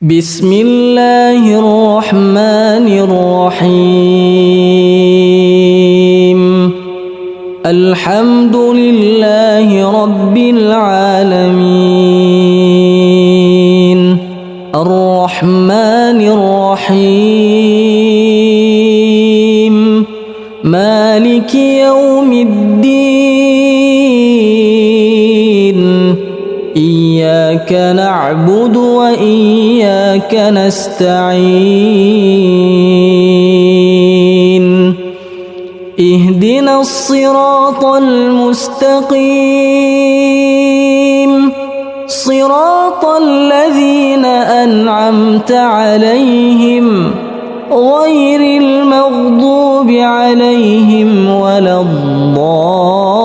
بسم الله الرحمن الرحيم الحمد لله رب العالمين الرحمن الرحيم مالك يوم الدين إياك نعبد وإياك نستعين اهدنا الصراط المستقيم صراط الذين أنعمت عليهم غير المغضوب عليهم ولا الضالين